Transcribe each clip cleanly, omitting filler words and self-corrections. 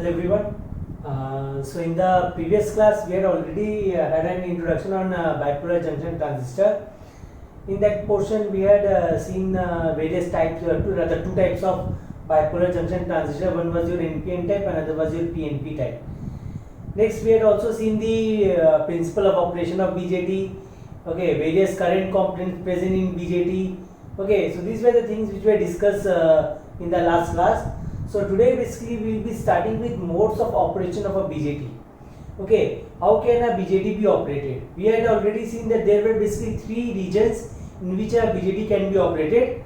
Hello everyone. So in the previous class we had already had an introduction on bipolar junction transistor. In that portion we had seen various types, two types of bipolar junction transistor. One was your NPN type, another was your PNP type. Next we had also seen the principle of operation of BJT. Okay, various current components present in BJT. Okay, so these were the things which were discussed in the last class. So today basically we will be starting with modes of operation of a BJT. Okay, how can a BJT be operated? We had already seen that there were basically three regions in which a BJT can be operated.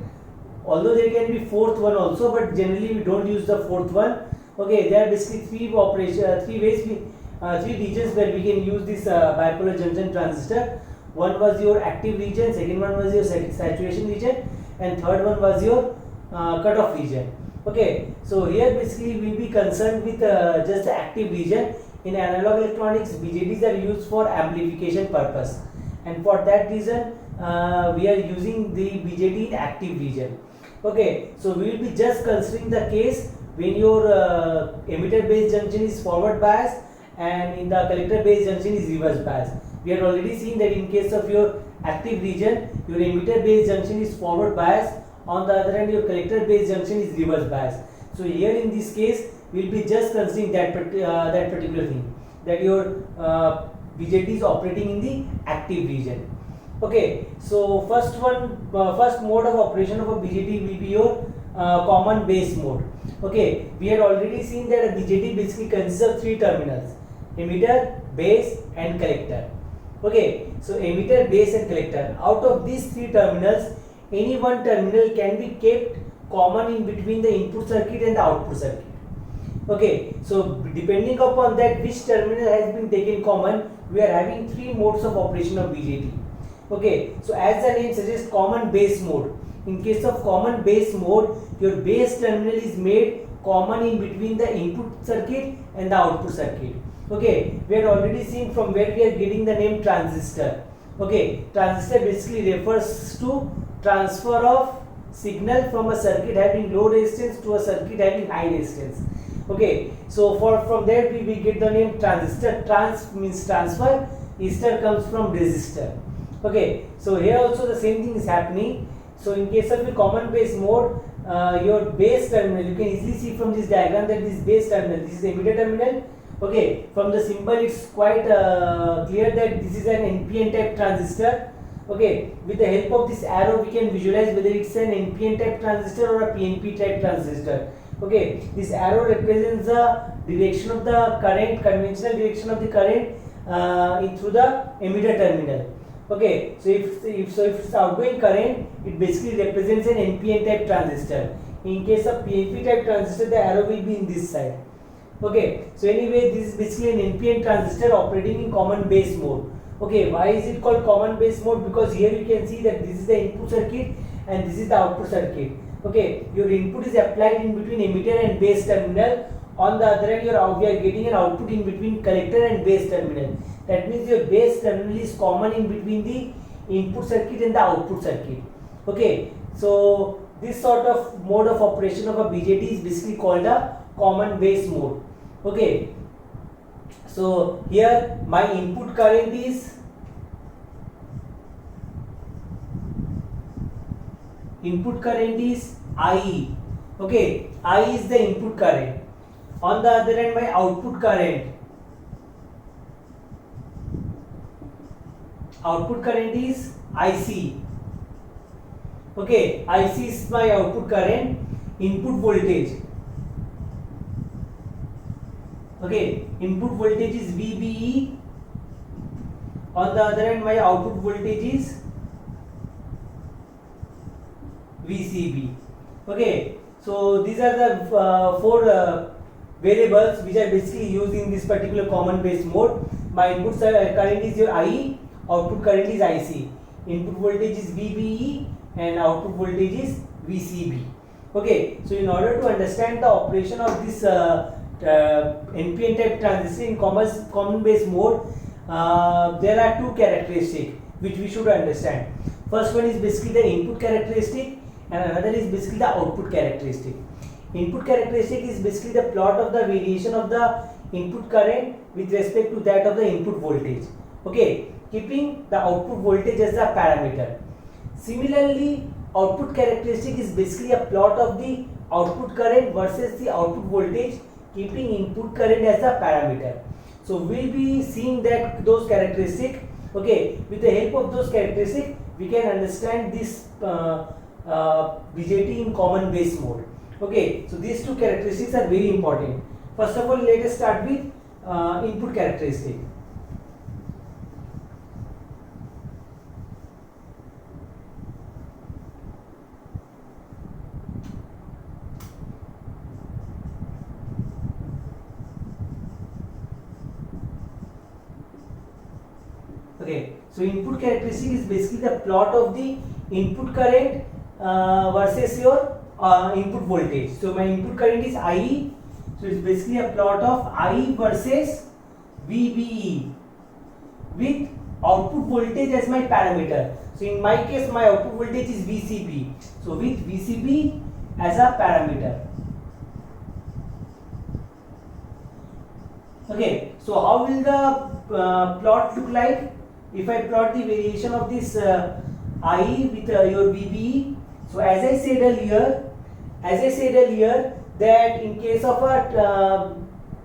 Although there can be fourth one also, but generally we don't use the fourth one. Okay, there are basically three regions where we can use this bipolar junction transistor. One was your active region, second one was your saturation region, and third one was your cutoff region. Okay, so here basically we will be concerned with just the active region. In analog electronics, BJTs are used for amplification purpose, and for that reason we are using the BJT in active region. Okay, so we will be just considering the case when your emitter base junction is forward bias and in the collector base junction is reverse bias. We had already seen that in case of your active region, your emitter base junction is forward bias. On the other hand, your collector base junction is reverse bias. So here in this case, we will be just considering that particular thing, that your BJT is operating in the active region. Okay, so first mode of operation of a BJT will be your common base mode. Okay, we had already seen that a BJT basically consists of three terminals: emitter, base, and collector. Okay, so emitter, base, and collector. Out of these three terminals, any one terminal can be kept common in between the input circuit and the output circuit. Okay, so depending upon that which terminal has been taken common, we are having three modes of operation of BJT. Okay, so as the name suggests, common base mode. In case of common base mode, your base terminal is made common in between the input circuit and the output circuit. Okay, we had already seen from where we are getting the name transistor. Okay, transistor basically refers to transfer of signal from a circuit having low resistance to a circuit having high resistance. Okay, so from there we get the name transistor. Trans means transfer, istor comes from resistor. Okay, so here also the same thing is happening. So in case of the common base mode, your base terminal, you can easily see from this diagram that this base terminal, this is the emitter terminal. Okay, from the symbol it's quite clear that this is an NPN type transistor. Okay, with the help of this arrow we can visualize whether it's an NPN type transistor or a PNP type transistor. Okay, this arrow represents the direction of the current, conventional direction of the current through the emitter terminal. Okay, so if it's outgoing current, it basically represents an NPN type transistor. In case of PNP type transistor, the arrow will be in this side. Okay, so anyway, this is basically an NPN transistor operating in common base mode. Okay, why is it called common base mode? Because here you can see that this is the input circuit and this is the output circuit. Okay, your input is applied in between emitter and base terminal. On the other hand, we are getting an output in between collector and base terminal. That means your base terminal is common in between the input circuit and the output circuit. Okay, so this sort of mode of operation of a BJT is basically called a common base mode. Okay, so here my input current is IE. Okay, I is the input current. On the other hand, my output current is IC. Okay, IC is my output current. Input voltage. Okay, input voltage is VBE. On the other hand, my output voltage is VCB. Okay, so these are the four variables which are basically used in this particular common base mode. My input current is your IE, output current is IC, input voltage is VBE, and output voltage is VCB. Okay, so in order to understand the operation of this NPN type transistor in common base mode, there are two characteristics which we should understand. First one is basically the input characteristic and another is basically the output characteristic. Input characteristic is basically the plot of the variation of the input current with respect to that of the input voltage. Okay, keeping the output voltage as a parameter. Similarly, output characteristic is basically a plot of the output current versus the output voltage, keeping input current as a parameter. So we'll be seeing that those characteristics. Okay, with the help of those characteristics, we can understand this BJT in common base mode. Okay, so these two characteristics are very important. First of all, let us start with input characteristic. Okay, so input characteristic is basically the plot of the input current versus your input voltage. So my input current is IE, so it's basically a plot of I versus VBE with output voltage as my parameter. So in my case, my output voltage is VCB. So with VCB as a parameter. Okay, so how will the plot look like? If I plot the variation of this IE with your VBE, so as I said earlier, that in case of a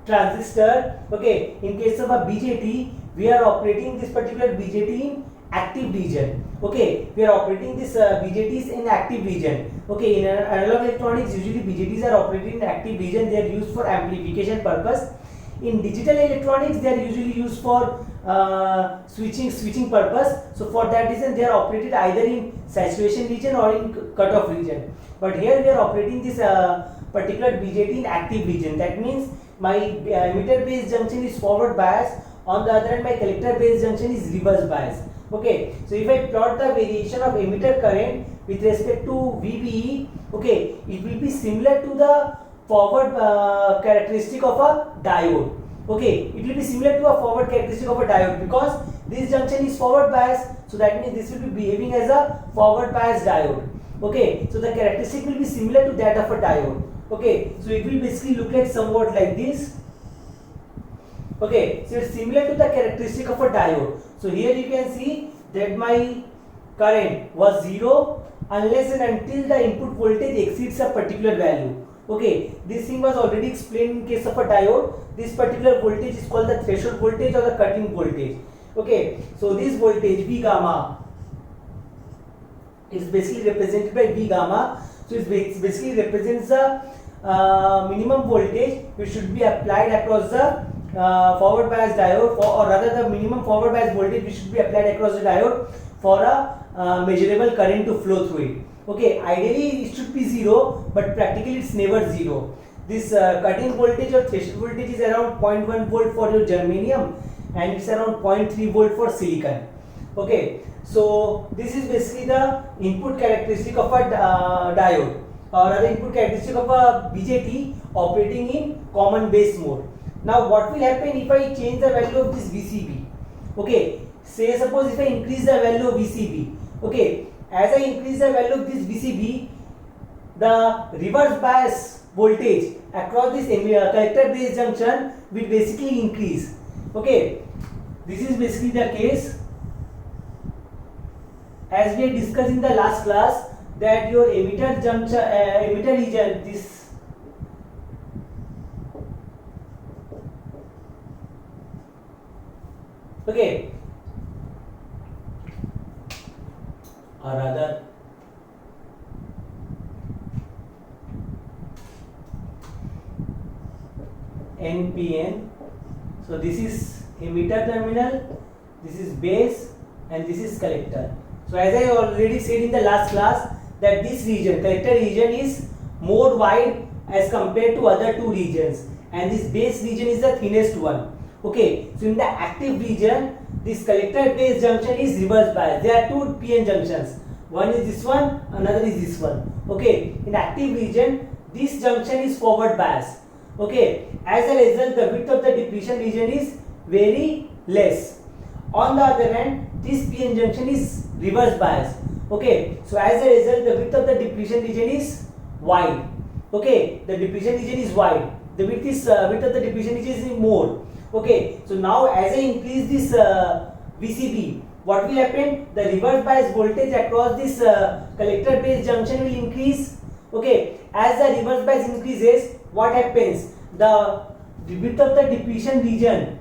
transistor, okay, in case of a BJT, we are operating this particular BJT in active region. Okay, we are operating this BJTs in active region. Okay, in analog electronics, usually BJTs are operated in active region. They are used for amplification purpose. In digital electronics, they are usually used for switching purpose. So for that reason, they are operated either in saturation region or in cutoff region. But here we are operating this particular BJT in active region. That means my emitter base junction is forward bias. On the other hand, my collector base junction is reverse bias. Okay, so if I plot the variation of emitter current with respect to VBE, okay, it will be similar to the forward characteristic of a diode. Okay, it will be similar to a forward characteristic of a diode because this junction is forward bias, so that means this will be behaving as a forward bias diode. Okay, so the characteristic will be similar to that of a diode. Okay, so it will basically look like somewhat like this. Okay, so it's similar to the characteristic of a diode. So here you can see that my current was 0 unless and until the input voltage exceeds a particular value. Okay, this thing was already explained in case of a diode. This particular voltage is called the threshold voltage or the cutting voltage. Okay, so this voltage V gamma is basically represented by V gamma. So it basically represents the minimum voltage which should be applied across the forward bias diode, or rather the minimum forward bias voltage which should be applied across the diode for a measurable current to flow through it. Okay, ideally it should be 0, but practically it's never 0. This cutting voltage or threshold voltage is around 0.1 volt for your germanium and it's around 0.3 volt for silicon. Okay, so this is basically the input characteristic of a diode, or rather input characteristic of a BJT operating in common base mode. Now what will happen if I change the value of this VCB? Okay, say suppose if I increase the value of VCB, okay, as I increase the value of this VCB, the reverse bias voltage across this collector base junction will basically increase. Okay, this is basically the case as we had discussed in the last class, that your emitter junction, emitter region, this okay, or rather NPN. So this is emitter terminal, this is base, and this is collector. So as I already said in the last class, that this region, collector region, is more wide as compared to other two regions, and this base region is the thinnest one. Okay, so in the active region, this collector base junction is reverse bias. There are two PN junctions. One is this one, another is this one. Okay, in active region, this junction is forward bias. Okay, as a result, the width of the depletion region is very less. On the other hand, this PN junction is reverse bias. Okay, so as a result, the width of the depletion region is wide. Okay, the diffusion region is wide. The width of the diffusion region is more. Okay, so now as I increase this VCB, what will happen? The reverse bias voltage across this collector base junction will increase. Okay, as the reverse bias increases, what happens? The width of the diffusion region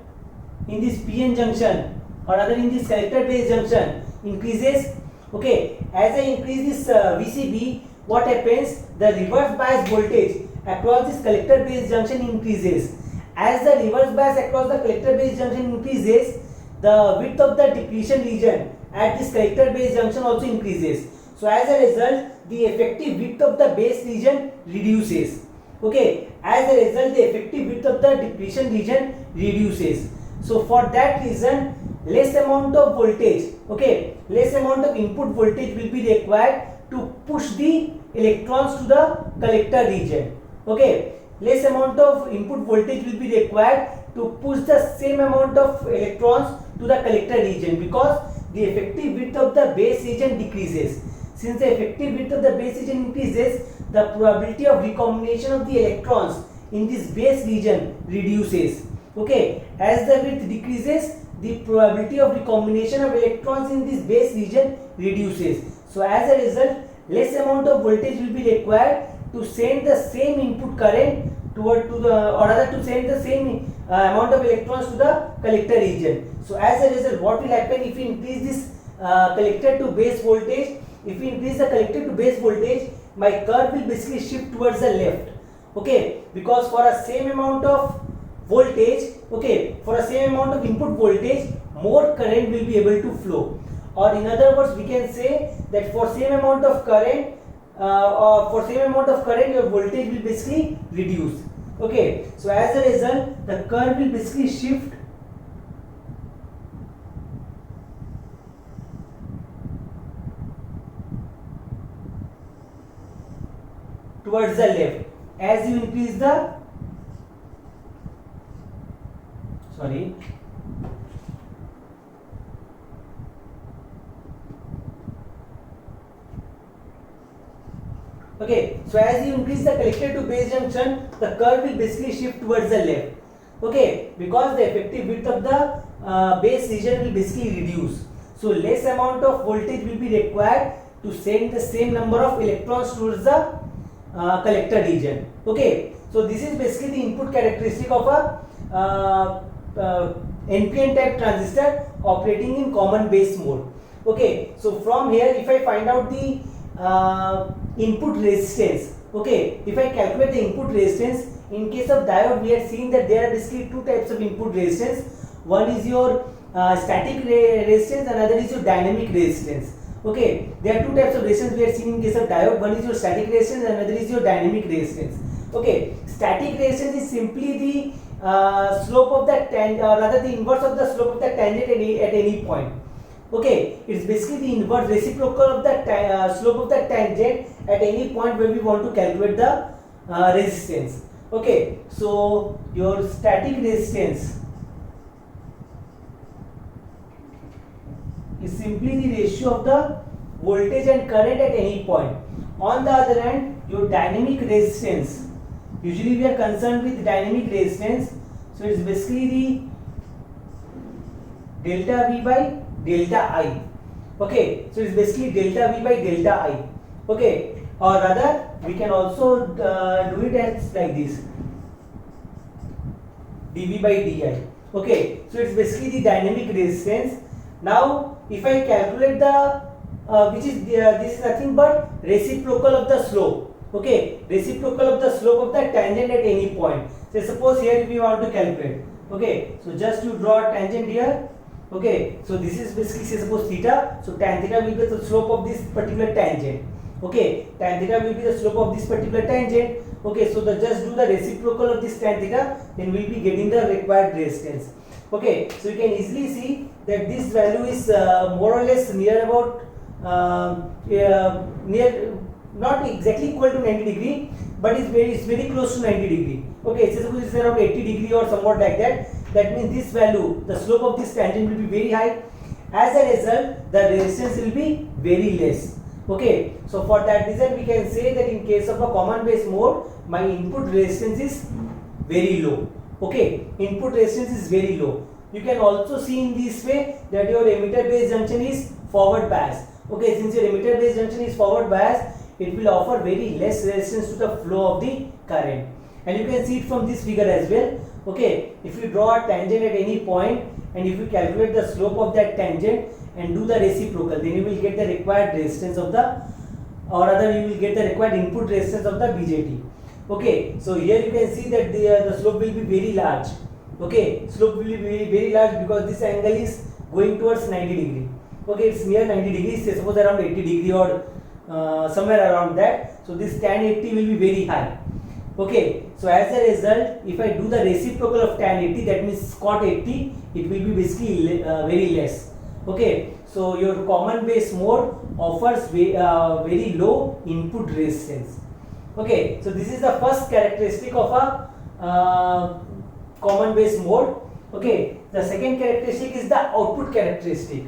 in this PN junction or rather in this collector base junction increases. Okay, as I increase this VCB, what happens? The reverse bias voltage across this collector base junction increases. As the reverse bias across the collector base junction increases, the width of the depletion region at this collector base junction also increases. So as a result, the effective width of the base region reduces. Okay, as a result, the effective width of the depletion region reduces. So for that reason, less amount of voltage, okay, less amount of input voltage will be required to push the electrons to the collector region. Okay, less amount of input voltage will be required to push the same amount of electrons to the collector region, because the effective width of the base region decreases. Since the effective width of the base region increases, the probability of recombination of the electrons in this base region reduces. Okay, as the width decreases, the probability of recombination of electrons in this base region reduces. So as a result, less amount of voltage will be required to send the same input current to send the same amount of electrons to the collector region. So as a result, what will happen if we increase this collector to base voltage? If we increase the collector to base voltage, my curve will basically shift towards the left. Okay, because for a same amount of voltage, okay, for a same amount of input voltage, more current will be able to flow. Or in other words, we can say that for same amount of current, your voltage will basically reduce. Okay, so as a result, the curve will basically shift towards the left as you increase the Okay, so as you increase the collector to base junction, the curve will basically shift towards the left. Okay, because the effective width of the base region will basically reduce. So less amount of voltage will be required to send the same number of electrons towards the collector region. Okay, so this is basically the input characteristic of a NPN type transistor operating in common base mode. Okay, so from here, if I find out the input resistance, okay, if I calculate the input resistance, in case of diode, we have seen that there are basically two types of input resistance. One is your static resistance, another is your dynamic resistance. Okay, there are two types of resistance we have seen in case of diode. One is your static resistance, another is your dynamic resistance. Okay, static resistance is simply the slope of the tangent, or rather the inverse of the slope of the tangent at any point. Okay, it's basically the inverse reciprocal of the slope of the tangent at any point where we want to calculate the resistance. Okay, so your static resistance is simply the ratio of the voltage and current at any point. On the other hand, your dynamic resistance, usually we are concerned with dynamic resistance, so it's basically the delta V by delta I. Okay, so it's basically delta V by delta I. Okay, or rather we can also do it as like this, dV by di. Okay, so it's basically the dynamic resistance. Now if I calculate the this is nothing but reciprocal of the slope. Okay, reciprocal of the slope of the tangent at any point. So suppose here we want to calculate. Okay, so just you draw a tangent here. Okay, so this is basically, say suppose theta, so tan theta will be the slope of this particular tangent. Okay, tan theta will be the slope of this particular tangent. Okay, so just do the reciprocal of this tan theta, then we will be getting the required resistance. Okay, so you can easily see that this value is more or less near about near, not exactly equal to 90 degree, but it's very close to 90 degree. Okay, so suppose it's around 80 degree or somewhat like that. That means this value, the slope of this tangent will be very high. As a result, the resistance will be very less. Okay, so for that reason we can say that in case of a common base mode, my input resistance is very low. Okay, input resistance is very low. You can also see in this way that your emitter base junction is forward bias. Okay, since your emitter base junction is forward bias, it will offer very less resistance to the flow of the current, and you can see it from this figure as well. Okay, if you draw a tangent at any point and if you calculate the slope of that tangent and do the reciprocal, then you will get the required resistance of the, or rather you will get the required input resistance of the BJT. Okay, so here you can see that the slope will be very large. Okay, slope will be very large because this angle is going towards 90 degree. Okay, it's near 90 degrees, say suppose around 80 degree or somewhere around that. So this tan 80 will be very high. Okay, so as a result, if I do the reciprocal of tan 80, that means cot 80, it will be basically very less. Okay, so your common base mode offers very low input resistance. Okay, so this is the first characteristic of a common base mode. Okay, the second characteristic is the output characteristic.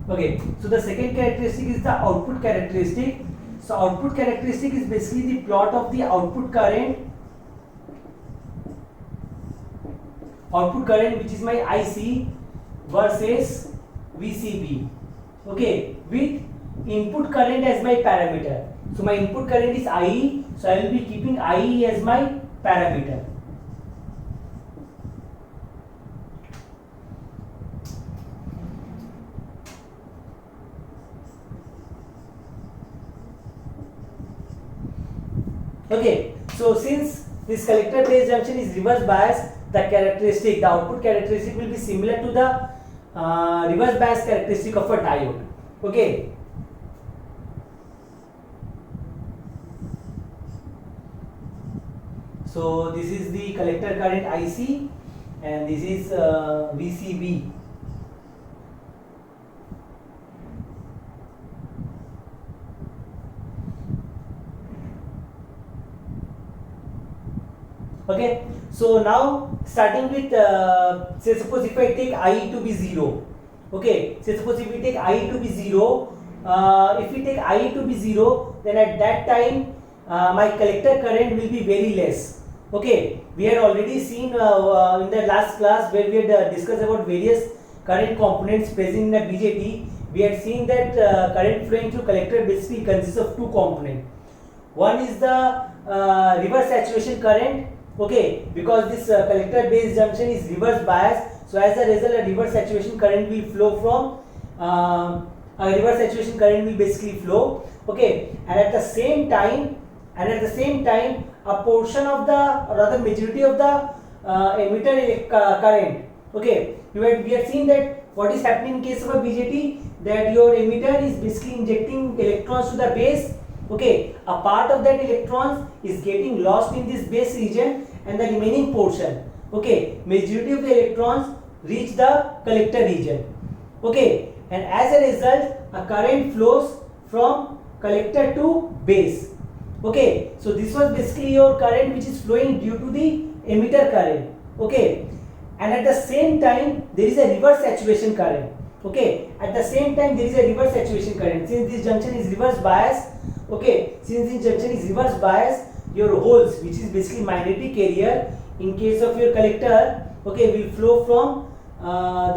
Okay, so the second characteristic is the output characteristic. So output characteristic is basically the plot of the output current which is my IC versus VCB. Okay, with input current as my parameter. So my input current is IE, so I will be keeping IE as my parameter. Okay, so since this collector base junction is reverse bias, the output characteristic will be similar to the reverse bias characteristic of a diode. Okay. So this is the collector current IC and this is VCB. Okay, so now starting with say suppose if I take I to be 0. Okay, say suppose if we take I to be 0, if we take I to be 0, then at that time my collector current will be very less. Okay, we had already seen in the last class where we had discussed about various current components present in the BJT. We had seen that current flowing through collector basically consists of two components. One is the reverse saturation current. Okay, because this collector base junction is reverse bias, so as a result a reverse saturation current will flow from a reverse saturation current will basically flow. Okay, and at the same time a portion of the, or rather majority of the emitter current. Okay, we have seen that what is happening in case of a BJT, that your emitter is basically injecting electrons to the base. Okay, a part of that electrons is getting lost in this base region and the remaining portion, okay, majority of the electrons reach the collector region. Okay, and as a result a current flows from collector to base. Okay, so this was basically your current which is flowing due to the emitter current. Okay, and at the same time there is a reverse saturation current. Okay, at the same time there is a reverse saturation current. Since this junction is reverse bias, okay, since this junction is reverse bias, your holes, which is basically magnetic carrier in case of your collector, okay, will flow from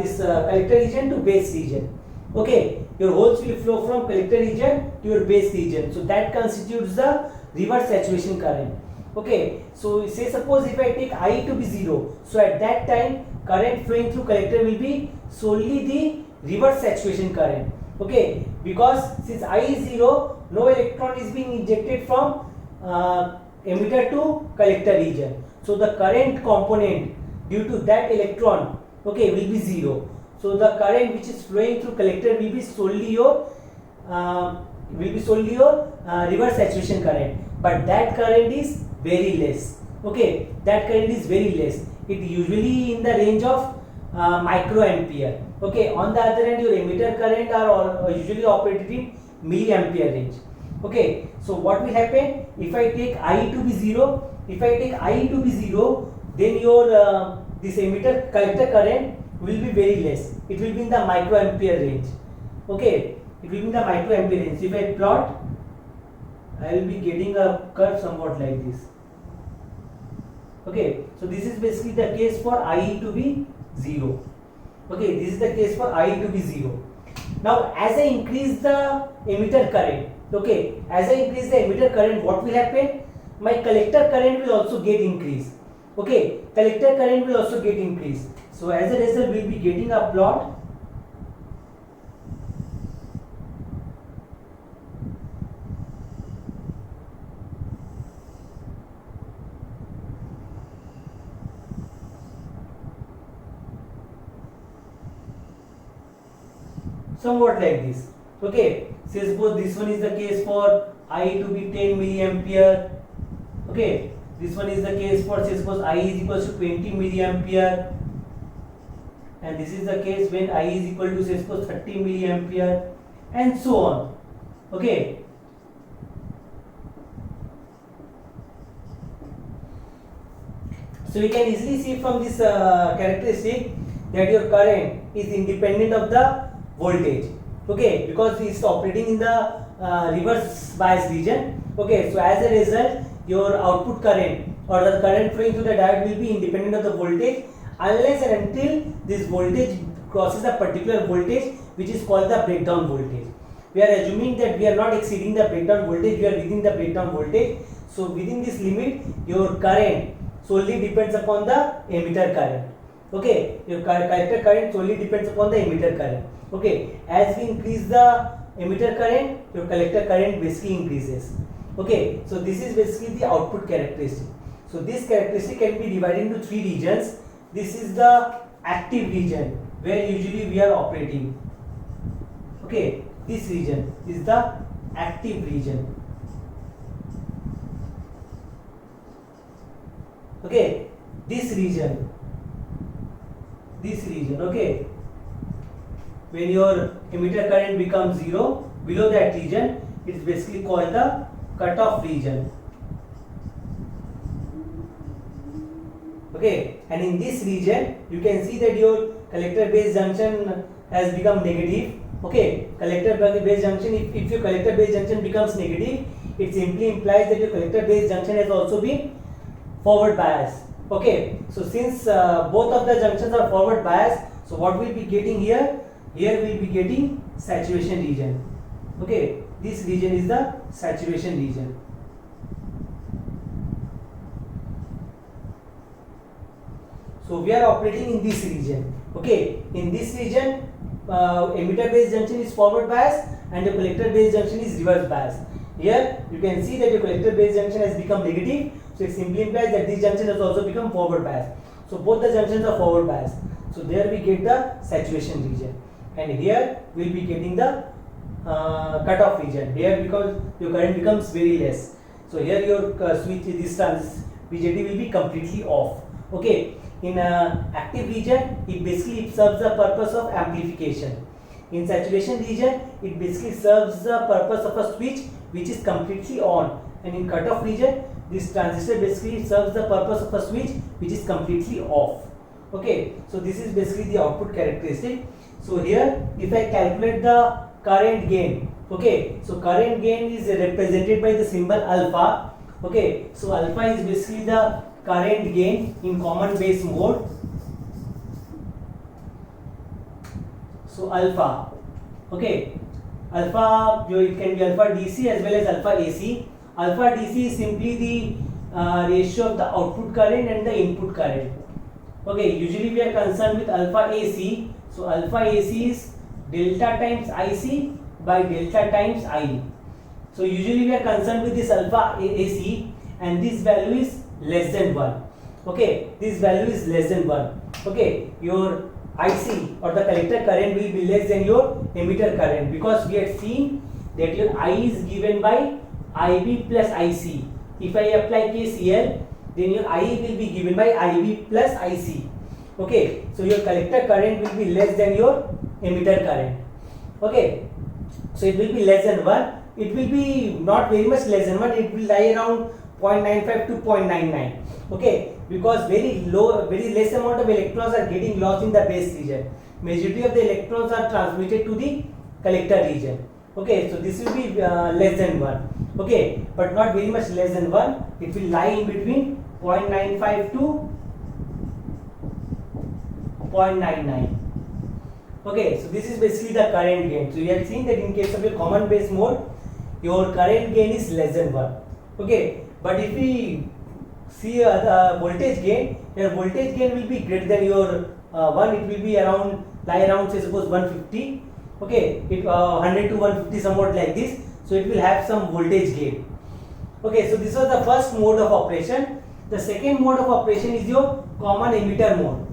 this collector region to base region. Okay, your holes will flow from collector region to your base region. So that constitutes the reverse saturation current. Okay, so say suppose if I take I to be 0, so at that time current flowing through collector will be solely the reverse saturation current. Okay, because since I is 0, no electron is being injected from emitter to collector region. So the current component due to that electron, okay, will be 0. So the current which is flowing through collector will be solely your reverse saturation current. But that current is very less. Okay, that current is very less. It usually in the range of microampere. Okay, on the other hand, your emitter current are usually operated in milliampere range. Okay, so what will happen if I take I to be 0? If I take I to be 0, then your this emitter collector current will be very less. It will be in the microampere range. Okay, it will be in the microampere range. So if I plot, I will be getting a curve somewhat like this. Okay, so this is basically the case for I to be 0. Okay, this is the case for I to be 0. Now as I increase the emitter current, okay, as I increase the emitter current, what will happen? My collector current will also get increased. Okay, collector current will also get increased. So as a result, we will be getting a plot somewhat like this. Okay, say suppose this one is the case for I to be 10 milliampere. Okay, this one is the case for, say suppose I is equal to 20 milliampere, and this is the case when I is equal to, say suppose 30 milliampere, and so on. Okay, so we can easily see from this characteristic that your current is independent of the voltage. Okay, because it is operating in the reverse bias region. Okay, so as a result, your output current or the current flowing through the diode will be independent of the voltage unless and until this voltage crosses a particular voltage which is called the breakdown voltage. We are assuming that we are not exceeding the breakdown voltage, we are within the breakdown voltage. So within this limit, your current solely depends upon the emitter current. Okay, your collector current solely depends upon the emitter current. Okay, as we increase the emitter current, your collector current basically increases. Okay, so this is basically the output characteristic. So this characteristic can be divided into three regions. This is the active region where usually we are operating. Okay, this region is the active region. Okay, this region, okay, when your emitter current becomes 0, below that region, it is basically called the cutoff region. Okay, and in this region, you can see that your collector base junction has become negative. Okay, collector base junction, if your collector base junction becomes negative, it simply implies that your collector base junction has also been forward bias. Okay, so since both of the junctions are forward bias, so what we'll be getting here we'll be getting saturation region. Okay, this region is the saturation region. So we are operating in this region. Okay, in this region, emitter base junction is forward bias and the collector base junction is reverse bias. Here you can see that your collector base junction has become negative. So it simply implies that this junction has also become forward bias. So both the junctions are forward bias. So there we get the saturation region, and here we will be getting the cutoff region. Here because your current becomes very less. So here your switch, this BJT will be completely off. Okay, in active region, it basically serves the purpose of amplification. In saturation region, it basically serves the purpose of a switch which is completely on, and in cutoff region, this transistor basically serves the purpose of a switch which is completely off. Okay, so this is basically the output characteristic. So here, if I calculate the current gain, okay, so current gain is represented by the symbol alpha. Okay, so alpha is basically the current gain in common base mode. So alpha, okay, alpha, it can be alpha DC as well as alpha AC. Alpha DC is simply the ratio of the output current and the input current. Okay, usually we are concerned with alpha AC. So alpha AC is delta times IC by delta times IE. So usually we are concerned with this alpha AC, and this value is less than 1. Okay, this value is less than 1. Okay, your IC or the collector current will be less than your emitter current, because we had seen that your I is given by IB plus IC. if I apply KCL, then your I will be given by IB plus IC. Okay, so your collector current will be less than your emitter current. Okay, so it will be less than 1. It will be not very much less than 1. It will lie around 0.95 to 0.99. Okay, because very less amount of electrons are getting lost in the base region. Majority of the electrons are transmitted to the collector region. Okay, so this will be less than 1. Okay, but not very much less than 1. It will lie in between 0.95 to 0.99. Okay, so this is basically the current gain. So you have seen that in case of your common base mode, your current gain is less than 1. Okay, but if we see the voltage gain, your voltage gain will be greater than your 1. It will be lie around say suppose 150. Okay, it 100 to 150 somewhat like this. So it will have some voltage gain. Okay, so this was the first mode of operation. The second mode of operation is your common emitter mode.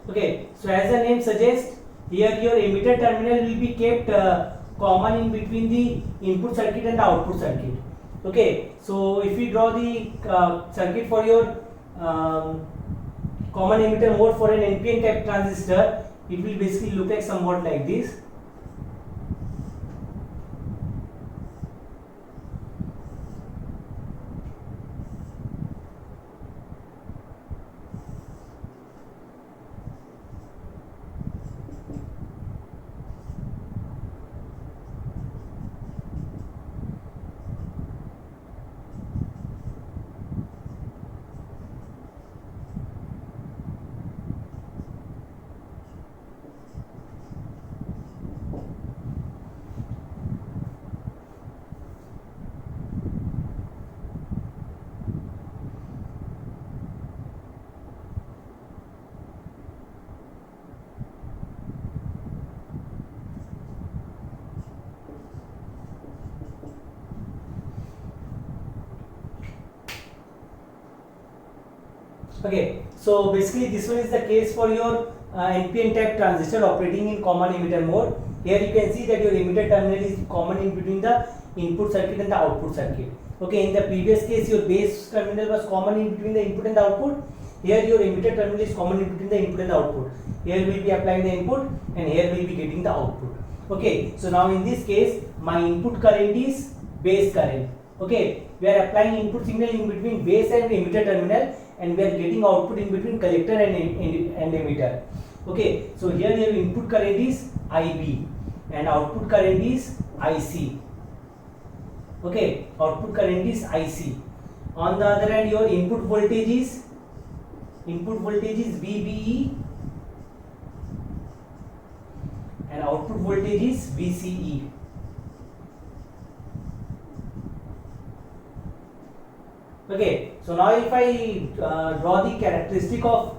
Okay, so as the name suggests, here your emitter terminal will be kept common in between the input circuit and the output circuit. Okay, so if we draw the circuit for your common emitter mode for an NPN type transistor, it will basically look like somewhat like this. Okay, so basically this one is the case for your NPN type transistor operating in common emitter mode. Here you can see that your emitter terminal is common in between the input circuit and the output circuit. Okay, in the previous case your base terminal was common in between the input and the output. Here your emitter terminal is common in between the input and the output. Here we will be applying the input and here we will be getting the output. Okay, so now in this case my input current is base current. Okay, we are applying input signal in between base and emitter terminal, and we are getting output in between collector and emitter. Okay, so here your input current is IB and output current is IC. Okay, output current is IC. On the other hand, your input voltage is VBE and output voltage is VCE. Okay, so now if I draw the characteristic of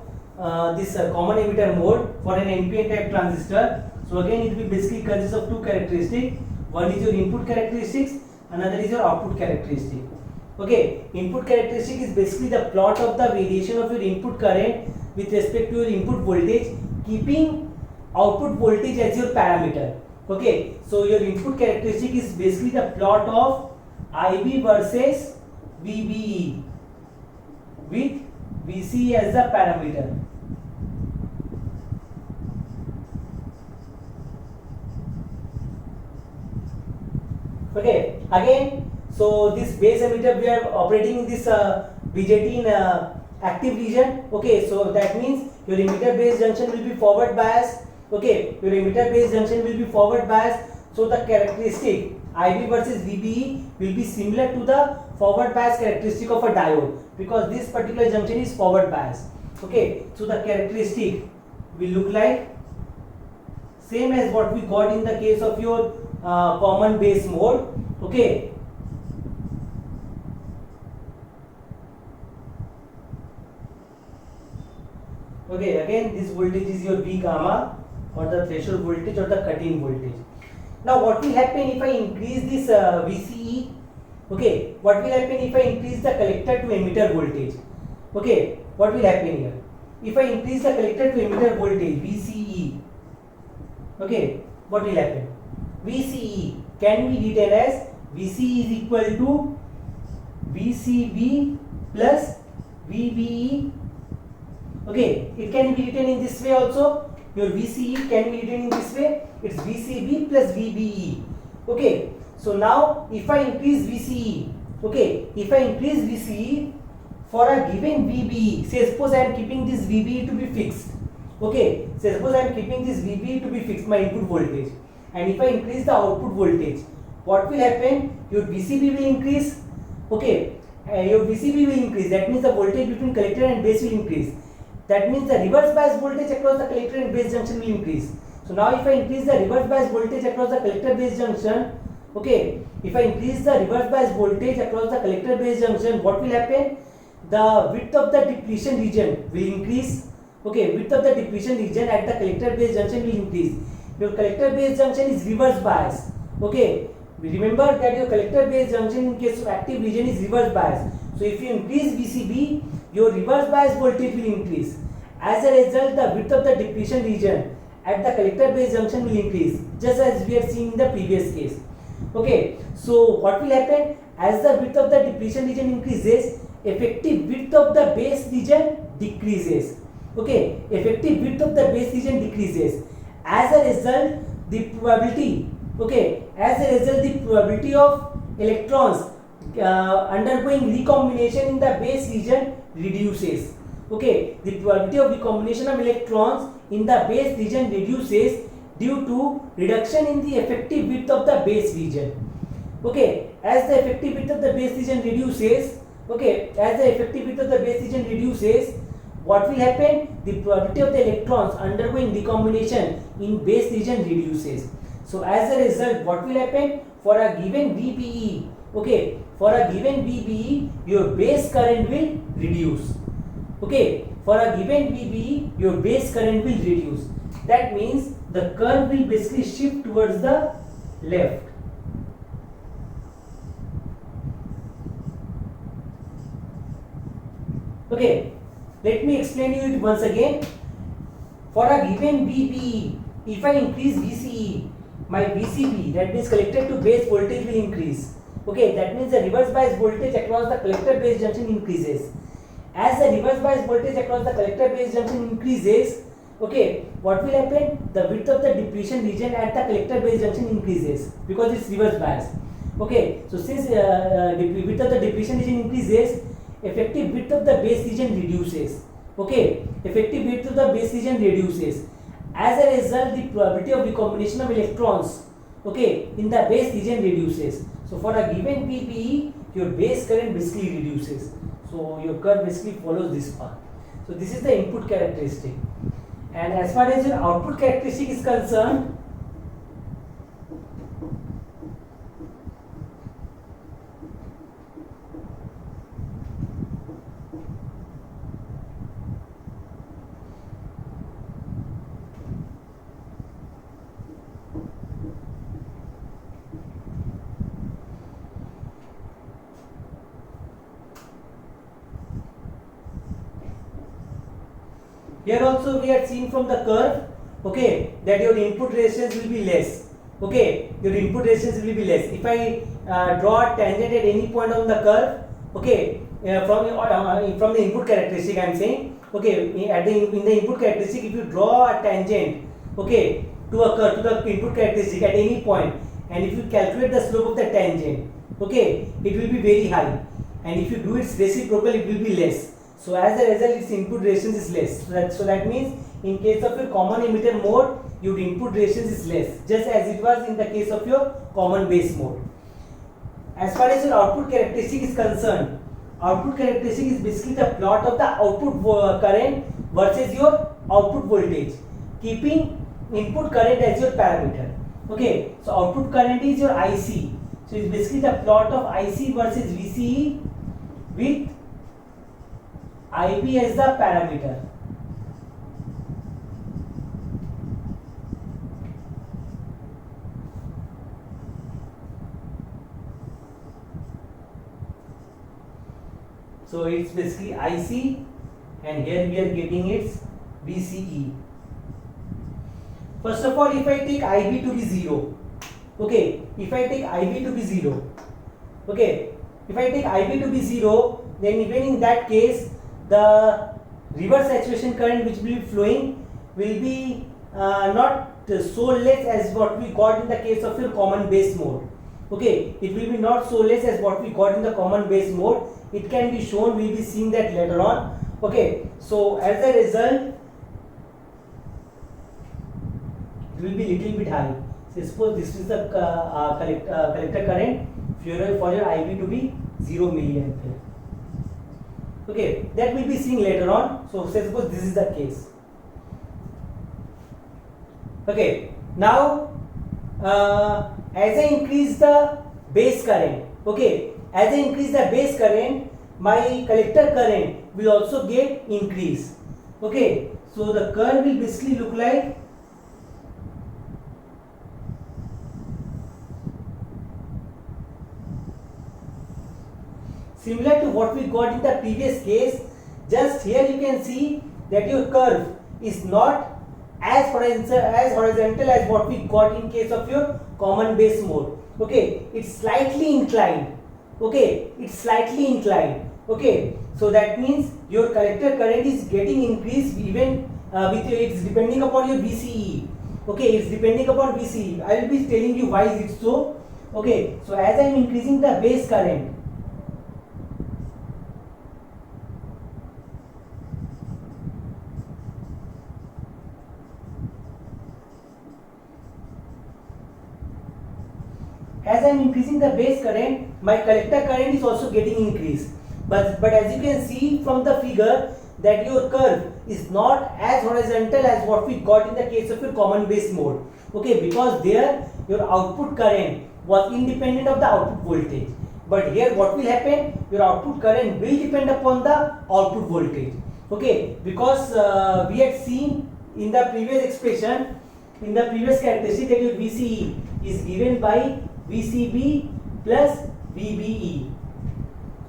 this common emitter mode for an NPN type transistor, so again it will basically consist of two characteristics. One is your input characteristics, another is your output characteristic. Okay, input characteristic is basically the plot of the variation of your input current with respect to your input voltage, keeping output voltage as your parameter. Okay, so your input characteristic is basically the plot of IB versus VBE with VCE as the parameter. Okay, again, so this base emitter we are operating in this BJT in active region. Okay, so that means your emitter base junction will be forward biased. Okay, your emitter base junction will be forward bias, so the characteristic IB versus VBE will be similar to the forward bias characteristic of a diode, because this particular junction is forward bias. Okay, so the characteristic will look like same as what we got in the case of your common base mode. Okay, okay, again this voltage is your V gamma, or the threshold voltage or the cut-in voltage. Now what will happen if I increase this VCE? Okay, what will happen if I increase the collector to emitter voltage? Okay, what will happen here? If I increase the collector to emitter voltage VCE, okay, what will happen? VCE can be written as VCE is equal to VCB plus VBE. Okay, it can be written in this way also. Your VCE can be written in this way. It's VCB plus VBE. Okay, so now if I increase VCE, okay, if I increase VCE for a given VBE, say suppose I am keeping this VBE to be fixed. Okay, say suppose I am keeping this VBE to be fixed, my input voltage, and if I increase the output voltage, what will happen? Your VCB will increase. Okay, your VCB will increase. That means the voltage between collector and base will increase. That means the reverse bias voltage across the collector and base junction will increase. So now if I increase the reverse bias voltage across the collector base junction, okay, if I increase the reverse bias voltage across the collector base junction, what will happen? The width of the depletion region will increase. Okay, width of the depletion region at the collector base junction will increase. Your collector base junction is reverse bias. Okay, remember that your collector base junction in case of active region is reverse bias. So if you increase VCB, your reverse bias voltage will increase. As a result, the width of the depletion region at the collector base junction will increase, just as we have seen in the previous case. Okay, so what will happen? As the width of the depletion region increases, effective width of the base region decreases. Okay, effective width of the base region decreases. As a result, the probability, okay, as a result, the probability of electrons undergoing recombination in the base region reduces. Okay, the probability of recombination of electrons in the base region reduces due to reduction in the effective width of the base region. Okay, as the effective width of the base region reduces, okay, as the effective width of the base region reduces, what will happen? The probability of the electrons undergoing recombination in base region reduces. So as a result, what will happen? For a given VBE, okay, for a given VBE, your base current will reduce. Okay, for a given VBE, your base current will reduce. That means the curve will basically shift towards the left. Okay, let me explain you it once again. For a given VBE, if I increase VCE, my VCB, that means collector to base voltage will increase. Okay, that means the reverse bias voltage across the collector base junction increases. As the reverse bias voltage across the collector base junction increases, okay, what will happen? The width of the depletion region at the collector base junction increases because it's reverse bias. Okay, so since width of the depletion region increases, effective width of the base region reduces. Okay, effective width of the base region reduces. As a result, the probability of recombination of electrons, okay, in the base region reduces. So for a given VBE, your base current basically reduces. So your curve basically follows this path. So this is the input characteristic. And as far as your output characteristic is concerned, here also we had seen from the curve, okay, that your input resistance will be less. Okay, your input resistance will be less. If I draw a tangent at any point on the curve, okay, from the input characteristic I am saying, okay, in the input characteristic, if you draw a tangent, okay, to a curve, to the input characteristic at any point, and if you calculate the slope of the tangent, okay, it will be very high, and if you do its reciprocal, it will be less. So as a result, its input resistance is less. So that means in case of your common emitter mode, your input resistance is less, just as it was in the case of your common base mode. As far as your output characteristic is concerned, output characteristic is basically the plot of the output current versus your output voltage, keeping input current as your parameter. Okay, so output current is your IC. So it's basically the plot of IC versus VCE with IB as the parameter. So it's basically IC, and here we are getting its VCE. First of all, if I take IB to be 0, okay, if I take IB to be 0, okay, if I take IB to be 0, then even in that case, the reverse saturation current which will be flowing will be not so less as what we got in the case of your common base mode. Okay, it will be not so less as what we got in the common base mode. It can be shown, we will be seeing that later on. Okay, so as a result, it will be little bit high. So suppose this is the collector current for your IB to be 0 milliampere. Okay, that will be seen later on. So suppose this is the case. Okay, now as I increase the base current, okay, as I increase the base current, my collector current will also get increase. Okay, so the curve will basically look like similar to what we got in the previous case. Just here you can see that your curve is not as horizontal as what we got in case of your common base mode. Okay, it's slightly inclined. Okay, it's slightly inclined. Okay, so that means your collector current is getting increased even with it's depending upon your VCE. Okay, it's depending upon VCE. I will be telling you why is it so. Okay, so as I am increasing the base current, as I am increasing the base current, my collector current is also getting increased. But as you can see from the figure that your curve is not as horizontal as what we got in the case of your common base mode. Okay, because there your output current was independent of the output voltage. But here what will happen? Your output current will depend upon the output voltage. Okay, because we had seen in the previous expression, in the previous characteristic, that your VCE is given by VCB plus VBE.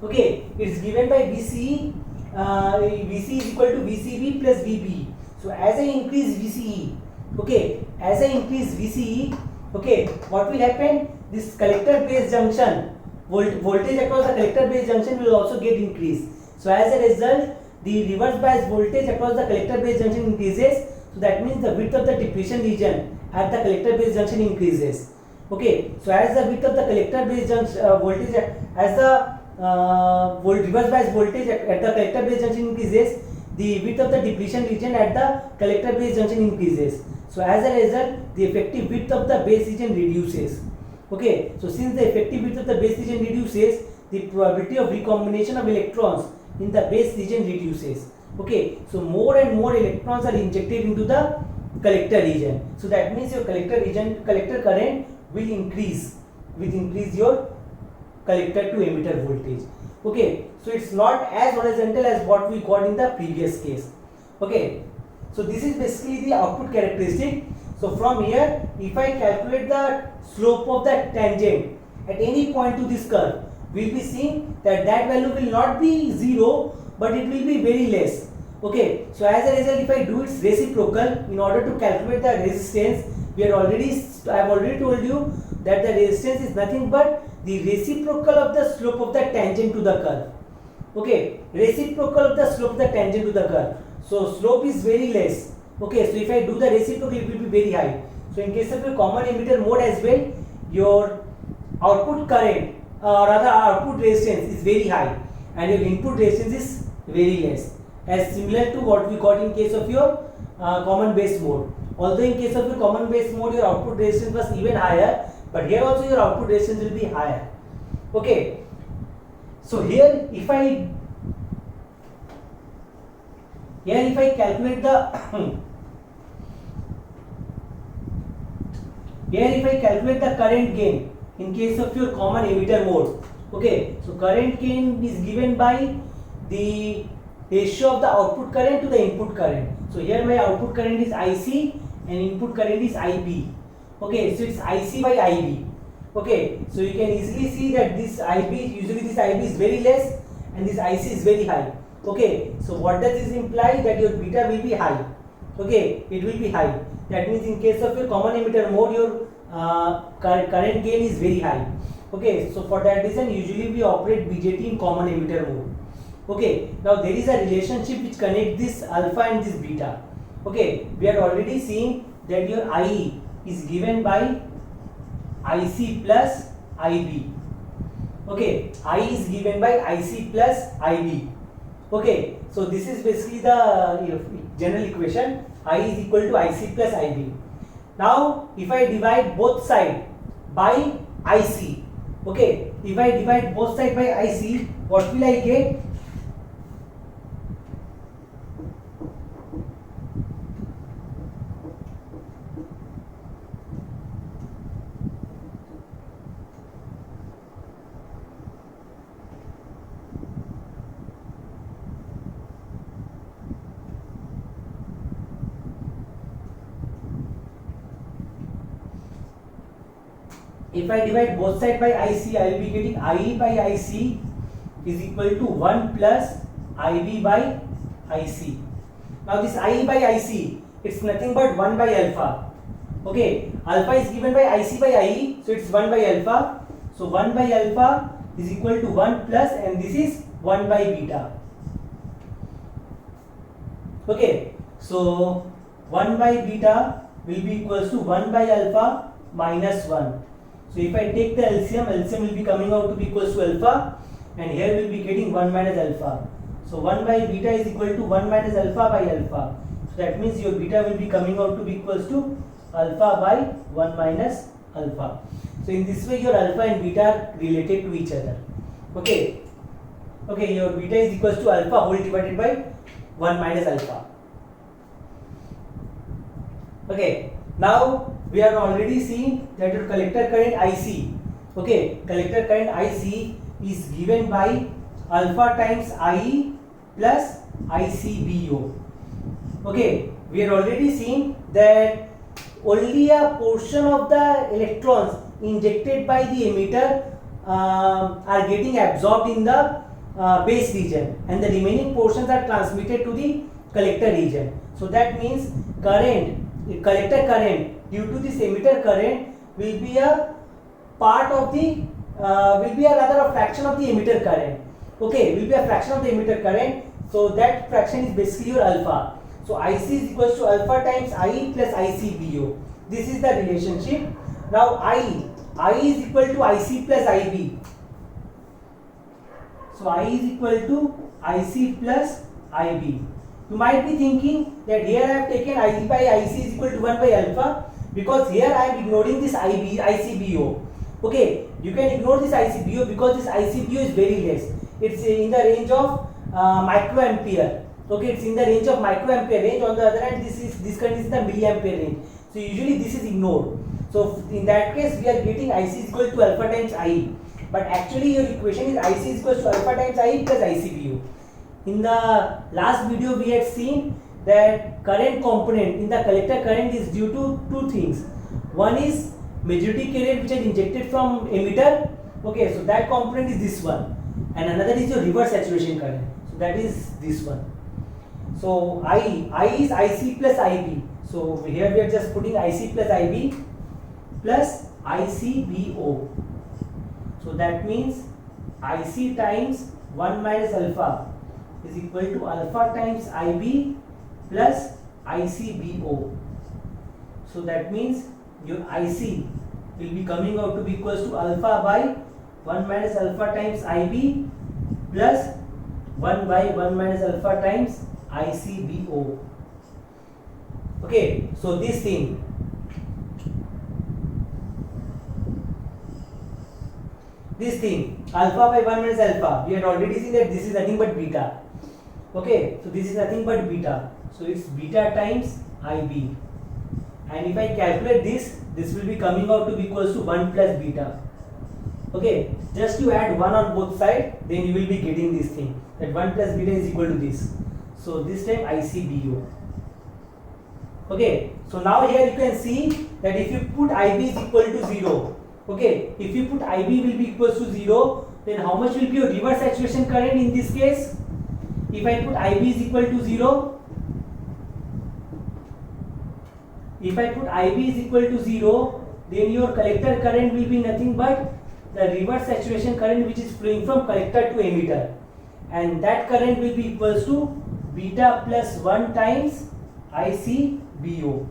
Okay, it is given by VCE. VCE is equal to VCB plus VBE. So as I increase VCE, okay, as I increase VCE, okay, what will happen? This collector base junction voltage across the collector base junction will also get increased. So as a result, the reverse bias voltage across the collector base junction increases. So that means the width of the depletion region at the collector base junction increases. Okay, so as the width of the collector base junction voltage, as the reverse bias voltage at the collector base junction increases, the width of the depletion region at the collector base junction increases. So as a result, the effective width of the base region reduces. Okay, so since the effective width of the base region reduces, the probability of recombination of electrons in the base region reduces. Okay, so more and more electrons are injected into the collector region. So that means your collector current will increase your collector to emitter voltage. Okay, so it's not as horizontal as what we got in the previous case. Okay, so this is basically the output characteristic. So from here, if I calculate the slope of the tangent at any point to this curve, we will be seeing that value will not be 0, but it will be very less. Okay, so as a result, if I do its reciprocal, in order to calculate the resistance, I have already told you that the resistance is nothing but the reciprocal of the slope of the tangent to the curve. Okay, reciprocal of the slope of the tangent to the curve. So slope is very less. Okay, so if I do the reciprocal, it will be very high. So in case of a common emitter mode as well, your output current or rather output resistance is very high and your input resistance is very less, as similar to what we got in case of your common base mode. Although in case of your common base mode, your output resistance was even higher, but here also your output resistance will be higher. Okay. So here if I calculate the here if I calculate the current gain in case of your common emitter mode. Okay, so current gain is given by the ratio of the output current to the input current. So here my output current is IC and input current is IB. Okay, so it's IC by IB. Okay, so you can easily see that this IB, usually this IB is very less and this IC is very high. Okay, so what does this imply? That your beta will be high. Okay, it will be high. That means in case of your common emitter mode, your current gain is very high. Okay, so for that reason usually we operate BJT in common emitter mode. Okay, now there is a relationship which connects this alpha and this beta. Okay, we are already seeing that your IE is given by IC plus IB. Okay, I is given by IC plus IB. Okay, so this is basically the general equation. I is equal to IC plus IB. Now if I divide both sides by IC, okay, if I divide both sides by IC, what will I get? If I divide both sides by IC, I will be getting IE by IC is equal to 1 plus IB by IC. Now this IE by IC, it's nothing but 1 by alpha. Okay, alpha is given by IC by IE, so it's 1 by alpha. So 1 by alpha is equal to 1 plus, and this is 1 by beta. Okay, so 1 by beta will be equals to 1 by alpha minus 1. So if I take the LCM, LCM will be coming out to be equals to alpha, and here we will be getting 1 minus alpha. So 1 by beta is equal to 1 minus alpha by alpha. So that means your beta will be coming out to be equals to alpha by 1 minus alpha. So in this way your alpha and beta are related to each other. Okay. Okay, your beta is equals to alpha whole divided by 1 minus alpha. Okay. Now we are already seeing that your collector current IC, okay, collector current IC is given by alpha times IE plus ICBO. Okay, we are already seeing that only a portion of the electrons injected by the emitter are getting absorbed in the base region, and the remaining portions are transmitted to the collector region. So that means collector current due to this emitter current will be a part of the will be a rather a fraction of the emitter current. Okay, will be a fraction of the emitter current. So that fraction is basically your alpha. So IC is equals to alpha times IE plus ICBO. This is the relationship. Now I is equal to IC plus IB. So I is equal to IC plus IB. You might be thinking that here I have taken I by IC is equal to 1 by alpha, because here I am ignoring this ICBO. Okay, you can ignore this ICBO because this ICBO is very less. It's in the range of microampere. Okay, it's in the range of microampere range. On the other hand, this current is the milliampere range. So usually this is ignored. So in that case, we are getting IC is equal to alpha times IE. But actually your equation is IC is equal to alpha times IE plus ICBO. In the last video we had seen that current component in the collector current is due to two things. One is majority current which is injected from emitter. Okay, so that component is this one, and another is your reverse saturation current. So that is this one. So I is IC plus IB. So here we are just putting IC plus IB plus ICBO. So that means IC times 1 minus alpha is equal to alpha times IB plus ICBO. So that means your IC will be coming out to be equals to alpha by 1 minus alpha times IB plus 1 by 1 minus alpha times ICBO. Okay, so this thing, alpha by 1 minus alpha, we had already seen that this is nothing but beta. Okay, so this is nothing but beta, so it's beta times IB, and if I calculate this will be coming out to be equals to 1 plus beta. Okay, just you add 1 on both sides, then you will be getting this thing, that 1 plus beta is equal to this. So this time ICBO. Okay, so now here you can see that if you put IB is equal to 0, okay, if you put IB will be equals to 0, then how much will be your reverse saturation current in this case? If I put IB is equal to 0, if I put IB is equal to 0, then your collector current will be nothing but the reverse saturation current which is flowing from collector to emitter, and that current will be equals to beta plus 1 times ICBO.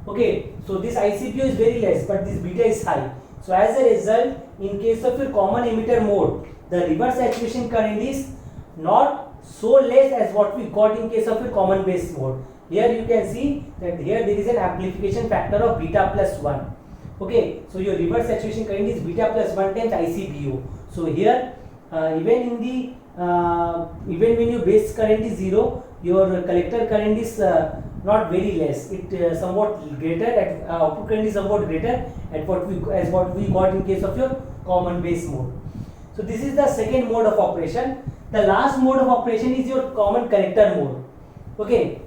Okay, so this ICBO is very less, but this beta is high. So as a result, in case of your common emitter mode, the reverse saturation current is not so less as what we got in case of your common base mode. Here you can see that here there is an amplification factor of beta plus 1. Okay, so your reverse saturation current is beta plus 1 times ICBO. So here even in the even when your base current is 0, your collector current is not very less. It somewhat greater at output current is somewhat greater at what we got in case of your common base mode. So this is the second mode of operation. The last mode of operation is your common collector mode. Okay.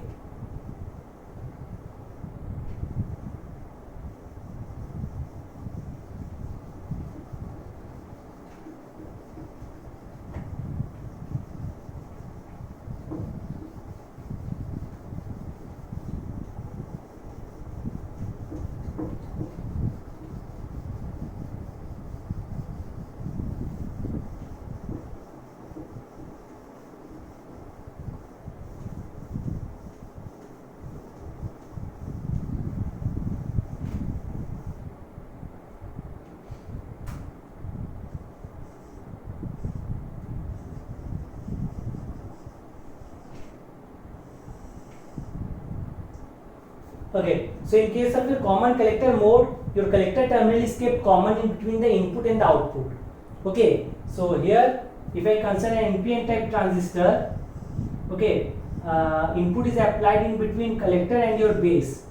Okay, so in case of your common collector mode, your collector terminal is kept common in between the input and the output. Okay, so here if I consider an NPN type transistor, okay, input is applied in between collector and your base,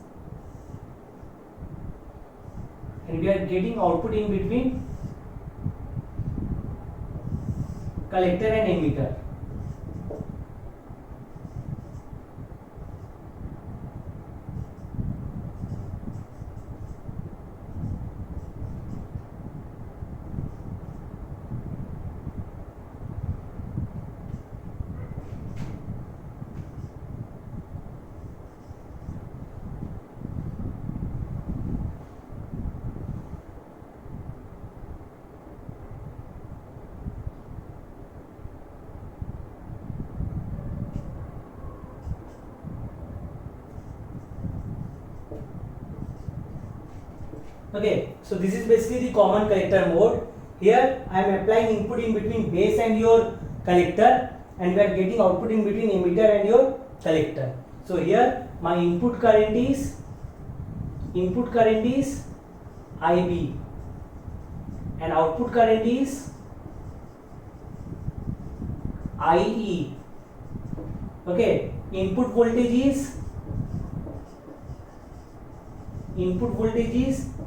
and we are getting output in between collector and emitter. Okay, so this is basically the common collector mode. Here I am applying input in between base and your collector, and we are getting output in between emitter and your collector. So here my input current is IB, and output current is IE. Okay, input voltage is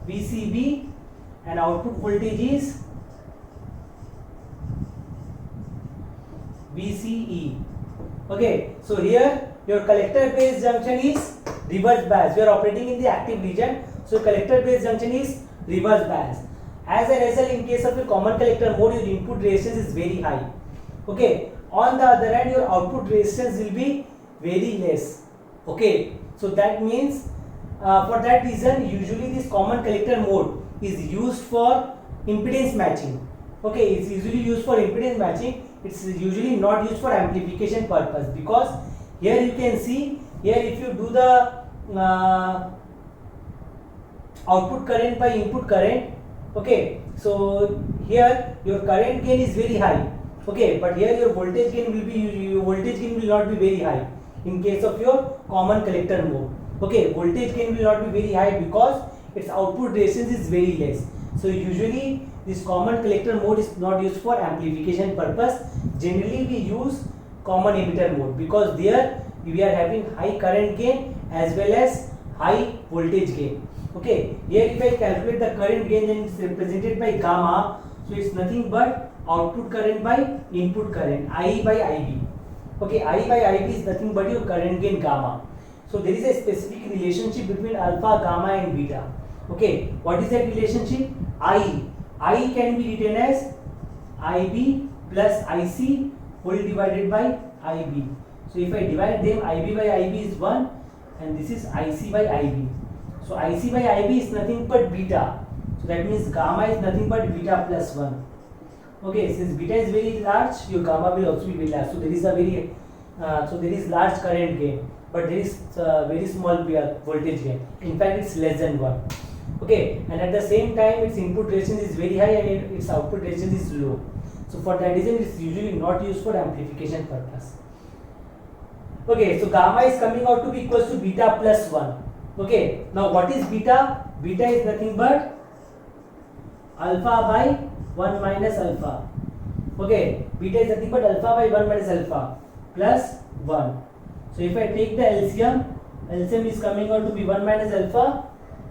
VCB, and output voltage is VCE. Okay, so here your collector base junction is reverse bias. We are operating in the active region, so collector base junction is reverse bias. As a result, in case of a common collector mode, your input resistance is very high. Okay, on the other hand, your output resistance will be very less. Okay, so that means for that reason, usually this common collector mode is used for impedance matching. Okay, it's usually used for impedance matching. It's usually not used for amplification purpose, because here you can see, here if you do the output current by input current, okay, so here your current gain is very high, okay, but here your voltage gain will not be very high in case of your common collector mode. Okay, voltage gain will not be very high because its output resistance is very less. So usually this common collector mode is not used for amplification purpose. Generally we use common emitter mode because there we are having high current gain as well as high voltage gain. Okay, here if I calculate the current gain, then it's represented by gamma. So it's nothing but output current by input current, I by IB. Okay, I by IB is nothing but your current gain gamma. So there is a specific relationship between alpha, gamma and beta. Okay, what is that relationship? I can be written as IB plus IC whole divided by IB. So if I divide them, IB by IB is 1 and this is IC by IB. So IC by IB is nothing but beta. So that means gamma is nothing but beta plus 1. Okay, since beta is very large, your gamma will also be very large. So there is a very there is large current gain, but there is very small voltage gain. In fact, it's less than 1. Okay, and at the same time, its input resistance is very high and its output resistance is low. So for that reason, it's usually not used for amplification purpose. Okay, so gamma is coming out to be equals to beta plus 1. Okay, now what is beta? Beta is nothing but alpha by 1 minus alpha. Okay, beta is nothing but alpha by 1 minus alpha plus 1. So if I take the LCM is coming out to be 1 minus alpha,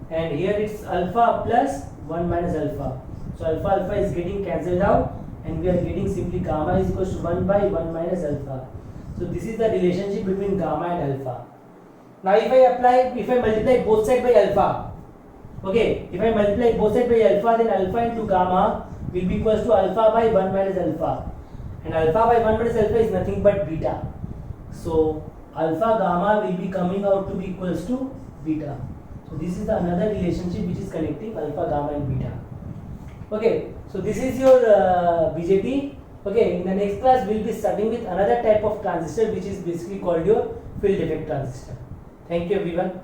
and here it's alpha plus 1 minus alpha. So alpha is getting cancelled out and we are getting simply gamma is equals to 1 by 1 minus alpha. So this is the relationship between gamma and alpha. Now if I multiply both sides by alpha, okay, if I multiply both sides by alpha, then alpha into gamma will be equals to alpha by 1 minus alpha, and alpha by 1 minus alpha is nothing but beta. So alpha gamma will be coming out to be equals to beta. So this is another relationship which is connecting alpha, gamma and beta. Okay, so this is your BJT. Okay, in the next class we will be starting with another type of transistor which is basically called your field effect transistor. Thank you everyone.